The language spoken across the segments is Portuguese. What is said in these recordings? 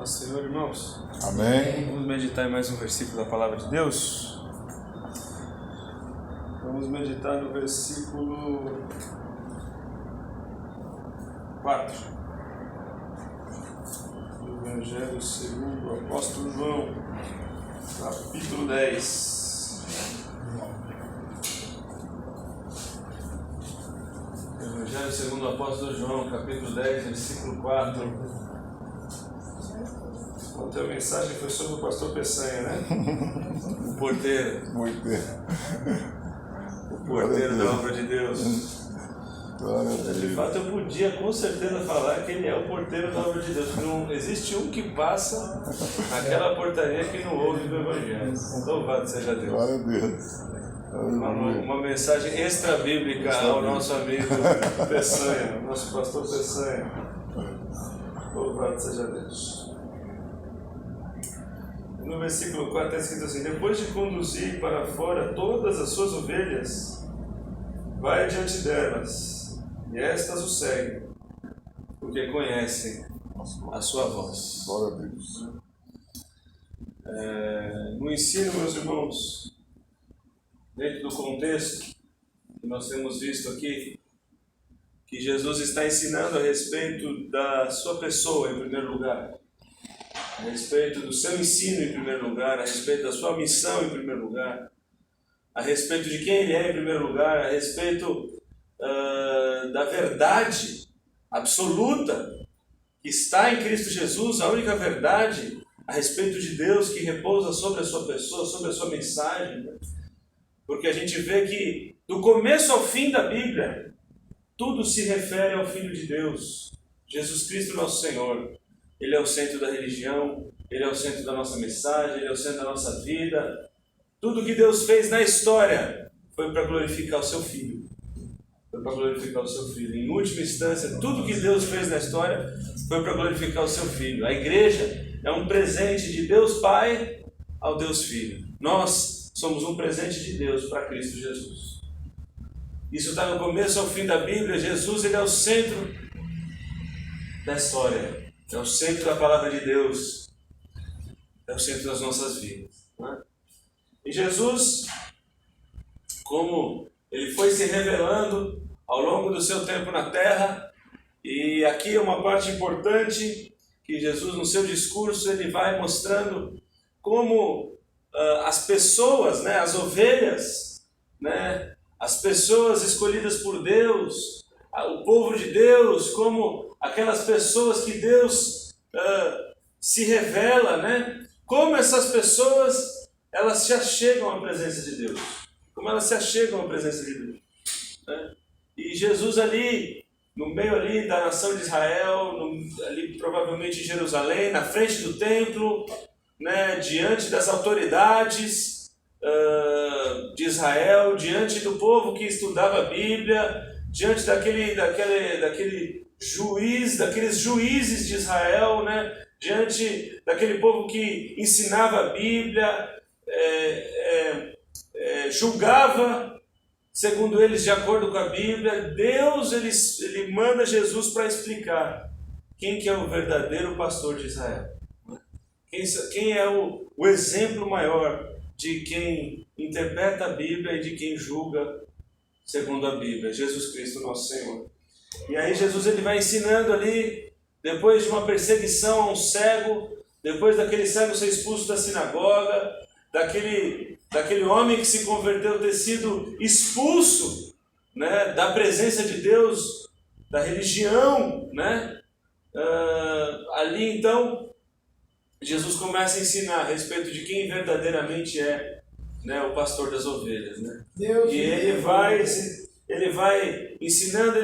Nosso Senhor, irmãos. Amém. Vamos meditar em mais um versículo da Palavra de Deus. Vamos meditar no versículo 4 do Evangelho segundo o apóstolo João, capítulo 10. Evangelho segundo o apóstolo João, capítulo 10, versículo 4. Ontem a mensagem foi sobre o pastor Peçanha, né? O porteiro. O porteiro da obra de Deus. De fato, eu podia com certeza falar que ele é o porteiro da obra de Deus, porque não existe um que passa naquela portaria que não ouve do Evangelho. Louvado seja Deus. Glória a Deus. Uma mensagem extra-bíblica ao nosso amigo Peçanha, nosso pastor Peçanha. Louvado seja Deus. No versículo 4 está escrito assim: depois de conduzir para fora todas as suas ovelhas, vai diante delas, e estas o seguem, porque conhecem a sua voz. Glória a Deus. No ensino, meus irmãos, dentro do contexto que nós temos visto aqui, que Jesus está ensinando a respeito da sua pessoa em primeiro lugar, a respeito do seu ensino em primeiro lugar, a respeito da sua missão em primeiro lugar, a respeito de quem ele é em primeiro lugar, a respeito da verdade absoluta que está em Cristo Jesus, a única verdade a respeito de Deus que repousa sobre a sua pessoa, sobre a sua mensagem, né? Porque a gente vê que do começo ao fim da Bíblia, tudo se refere ao Filho de Deus, Jesus Cristo nosso Senhor. Ele é o centro da religião, Ele é o centro da nossa mensagem, Ele é o centro da nossa vida. Tudo que Deus fez na história foi para glorificar o seu Filho. Foi para glorificar o seu Filho. Em última instância, tudo que Deus fez na história foi para glorificar o seu Filho. A igreja é um presente de Deus Pai ao Deus Filho. Nós somos um presente de Deus para Cristo Jesus. Isso está no começo ao fim da Bíblia. Jesus, Ele é o centro da história. É o centro da palavra de Deus, é o centro das nossas vidas, né? E Jesus, como Ele foi se revelando ao longo do seu tempo na terra, e aqui é uma parte importante, que Jesus no seu discurso Ele vai mostrando como as pessoas, né, as ovelhas, né, as pessoas escolhidas por Deus, o povo de Deus, como aquelas pessoas que Deus se revela, né? Como essas pessoas, elas se achegam à presença de Deus. Como elas se achegam à presença de Deus, né? E Jesus ali, no meio ali da nação de Israel, ali provavelmente em Jerusalém, na frente do templo, né? Diante das autoridades de Israel, diante do povo que estudava a Bíblia, diante daqueles juízes de Israel, né? Diante daquele povo que ensinava a Bíblia, julgava, segundo eles, de acordo com a Bíblia, Deus ele manda Jesus para explicar quem que é o verdadeiro pastor de Israel. Quem é o exemplo maior de quem interpreta a Bíblia e de quem julga segundo a Bíblia, Jesus Cristo nosso Senhor. E aí Jesus ele vai ensinando ali, depois de uma perseguição a um cego, depois daquele cego ser expulso da sinagoga, daquele homem que se converteu ter sido expulso, né, da presença de Deus, da religião, né? Ali então, Jesus começa a ensinar a respeito de quem verdadeiramente é, né, o pastor das ovelhas, né? E ele vai ensinando,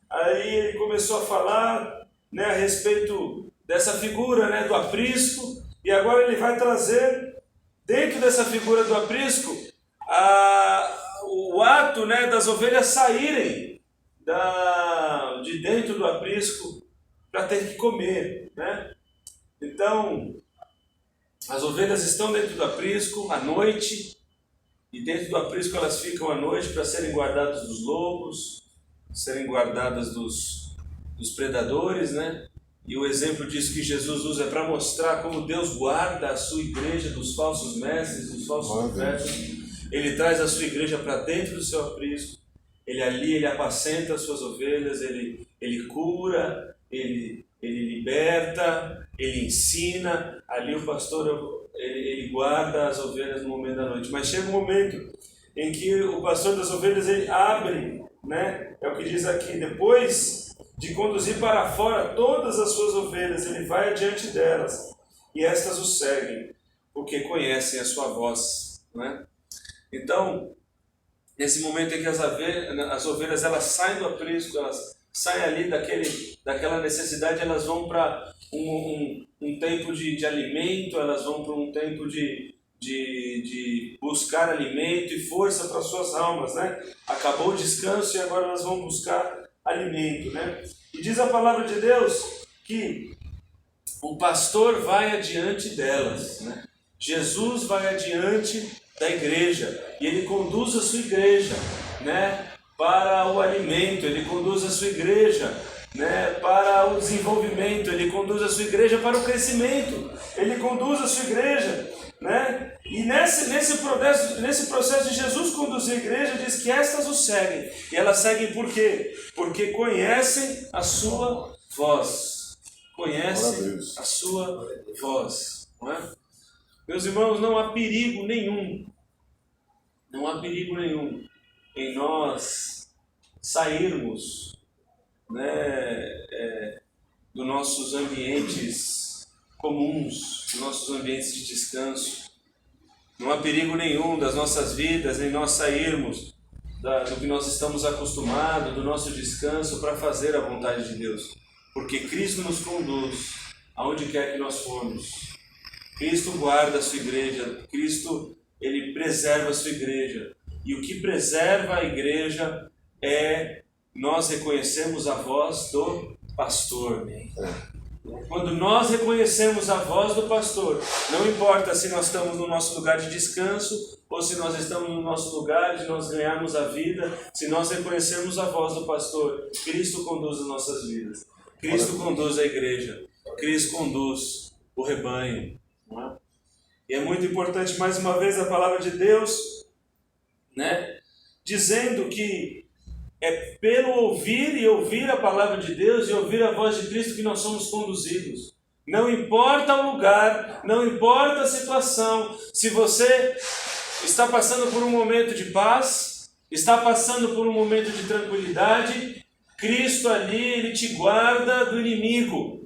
aí ele começou a falar, né, a respeito dessa figura, né, do aprisco, e agora ele vai trazer, dentro dessa figura do aprisco, o ato, né, das ovelhas saírem de dentro do aprisco para ter que comer, né? Então, as ovelhas estão dentro do aprisco à noite, e dentro do aprisco elas ficam à noite para serem guardadas dos lobos, serem guardadas dos predadores, né? E o exemplo disso que Jesus usa é para mostrar como Deus guarda a sua igreja dos falsos mestres, dos falsos profetas. Ele traz a sua igreja para dentro do seu aprisco. Ele apacenta as suas ovelhas, ele cura, ele liberta, ele ensina. Ali o pastor, ele guarda as ovelhas no momento da noite. Mas chega um momento em que o pastor das ovelhas, ele abre, né? É o que diz aqui, depois de conduzir para fora todas as suas ovelhas, ele vai adiante delas, e estas o seguem, porque conhecem a sua voz, né? Então, nesse momento em que as ovelhas elas saem do aprisco, elas saem ali daquela necessidade, elas vão para um tempo de alimento, elas vão para um tempo de buscar alimento e força para suas almas, né? Acabou o descanso e agora elas vão buscar alimento, né? E diz a palavra de Deus que o pastor vai adiante delas, né? Jesus vai adiante da igreja e ele conduz a sua igreja, né, para o alimento, ele conduz a sua igreja, né, para o desenvolvimento, ele conduz a sua igreja para o crescimento, ele conduz a sua igreja, né? E nesse processo de Jesus conduzir a igreja, diz que estas o seguem. E elas seguem por quê? Porque conhecem a sua voz. Conhecem a sua voz. Não é? Meus irmãos, não há perigo nenhum em nós sairmos, né, dos nossos ambientes comuns, dos nossos ambientes de descanso. Não há perigo nenhum das nossas vidas em nós sairmos do que nós estamos acostumados, do nosso descanso, para fazer a vontade de Deus. Porque Cristo nos conduz aonde quer que nós formos. Cristo guarda a sua igreja, Cristo, ele preserva a sua igreja. E o que preserva a igreja é nós reconhecemos a voz do pastor. Quando nós reconhecemos a voz do pastor, não importa se nós estamos no nosso lugar de descanso ou se nós estamos no nosso lugar de nós ganharmos a vida, se nós reconhecemos a voz do pastor, Cristo conduz as nossas vidas. Cristo conduz a igreja. Cristo conduz o rebanho. Não é? E é muito importante, mais uma vez, a palavra de Deus, né, dizendo que é pelo ouvir a palavra de Deus e ouvir a voz de Cristo que nós somos conduzidos. Não importa o lugar, não importa a situação. Se você está passando por um momento de paz, está passando por um momento de tranquilidade, Cristo ali, ele te guarda do inimigo.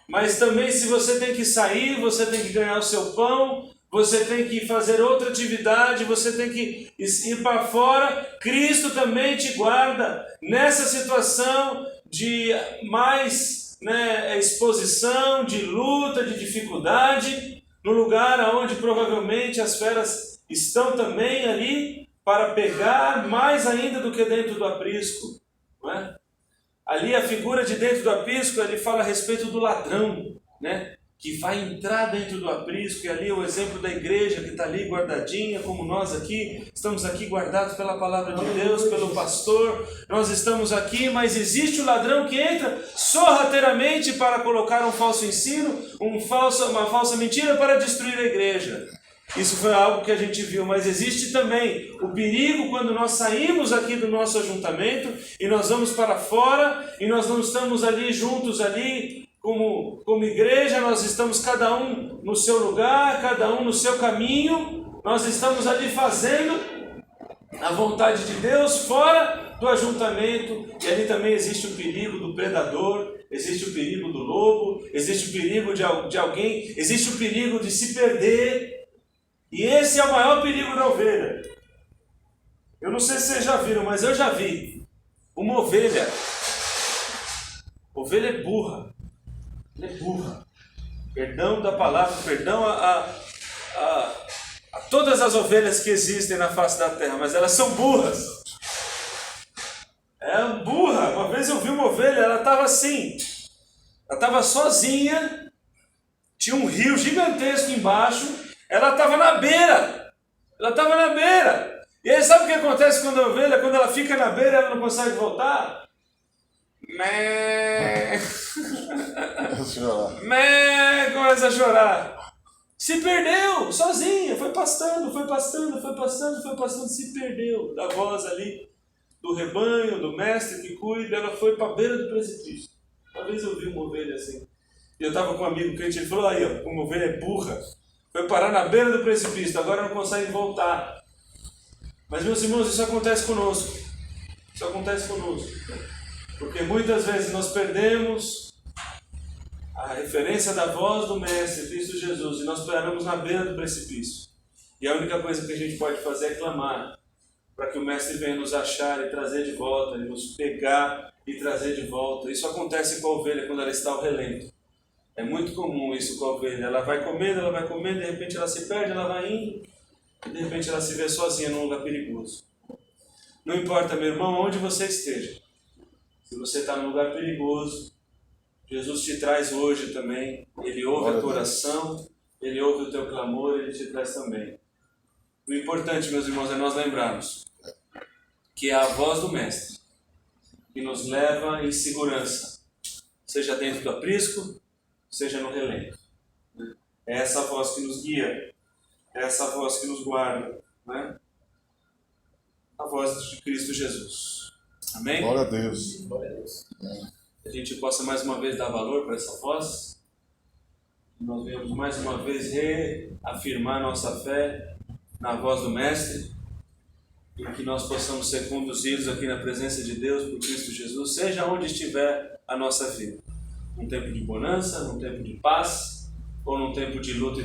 Mas também se você tem que sair, você tem que ganhar o seu pão, você tem que fazer outra atividade, você tem que ir para fora, Cristo também te guarda nessa situação de mais, né, exposição, de luta, de dificuldade, no lugar onde provavelmente as feras estão também ali para pegar mais ainda do que dentro do aprisco, não é? Ali a figura de dentro do aprisco, ele fala a respeito do ladrão, né? Que vai entrar dentro do aprisco, e ali é o exemplo da igreja que está ali guardadinha, como nós aqui, estamos aqui guardados pela palavra de Deus, pelo pastor, nós estamos aqui, mas existe o ladrão que entra sorrateiramente para colocar um falso ensino, uma falsa mentira para destruir a igreja. Isso foi algo que a gente viu, mas existe também o perigo quando nós saímos aqui do nosso ajuntamento e nós vamos para fora e nós não estamos ali juntos ali, como igreja, nós estamos cada um no seu lugar, cada um no seu caminho, nós estamos ali fazendo a vontade de Deus fora do ajuntamento, e ali também existe o perigo do predador, existe o perigo do lobo, existe o perigo de alguém, existe o perigo de se perder, e esse é o maior perigo da ovelha. Eu não sei se vocês já viram, mas eu já vi uma ovelha. Ovelha é burra. Ela é burra. Perdão da palavra, perdão a todas as ovelhas que existem na face da terra, mas elas são burras. É burra. Uma vez eu vi uma ovelha, ela estava assim, ela estava sozinha, tinha um rio gigantesco embaixo, ela estava na beira. E aí sabe o que acontece quando a ovelha, quando ela fica na beira, ela não consegue voltar? Começa a chorar. Se perdeu, sozinha, foi pastando, se perdeu da voz ali do rebanho, do mestre que cuida. Ela foi para a beira do precipício. Uma vez eu vi uma ovelha assim, e eu estava com um amigo crente, ele falou, aí ó, uma ovelha é burra, foi parar na beira do precipício, agora não consegue voltar. Mas meus irmãos, isso acontece conosco, porque muitas vezes nós perdemos a referência da voz do mestre, Cristo Jesus, e nós paramos na beira do precipício, e a única coisa que a gente pode fazer é clamar para que o mestre venha nos achar e trazer de volta, e nos pegar e trazer de volta. Isso acontece com a ovelha quando ela está ao relento. É muito comum isso com a ovelha. Ela vai comendo, de repente ela se perde, ela vai indo, e de repente ela se vê sozinha num lugar perigoso. Não importa, meu irmão, onde você esteja. Se você está num lugar perigoso, Jesus te traz hoje também. Ele ouve a tua oração, Ele ouve o teu clamor, Ele te traz também. O importante, meus irmãos, é nós lembrarmos que é a voz do Mestre que nos leva em segurança, seja dentro do aprisco, seja no relento. É essa voz que nos guia, é essa voz que nos guarda, né? A voz de Cristo Jesus. Amém? Glória a Deus. Glória a Deus. Que a gente possa mais uma vez dar valor para essa voz, que nós venhamos mais uma vez reafirmar nossa fé na voz do Mestre, e que nós possamos ser conduzidos aqui na presença de Deus por Cristo Jesus, seja onde estiver a nossa vida. Num tempo de bonança, num tempo de paz, ou num tempo de luta e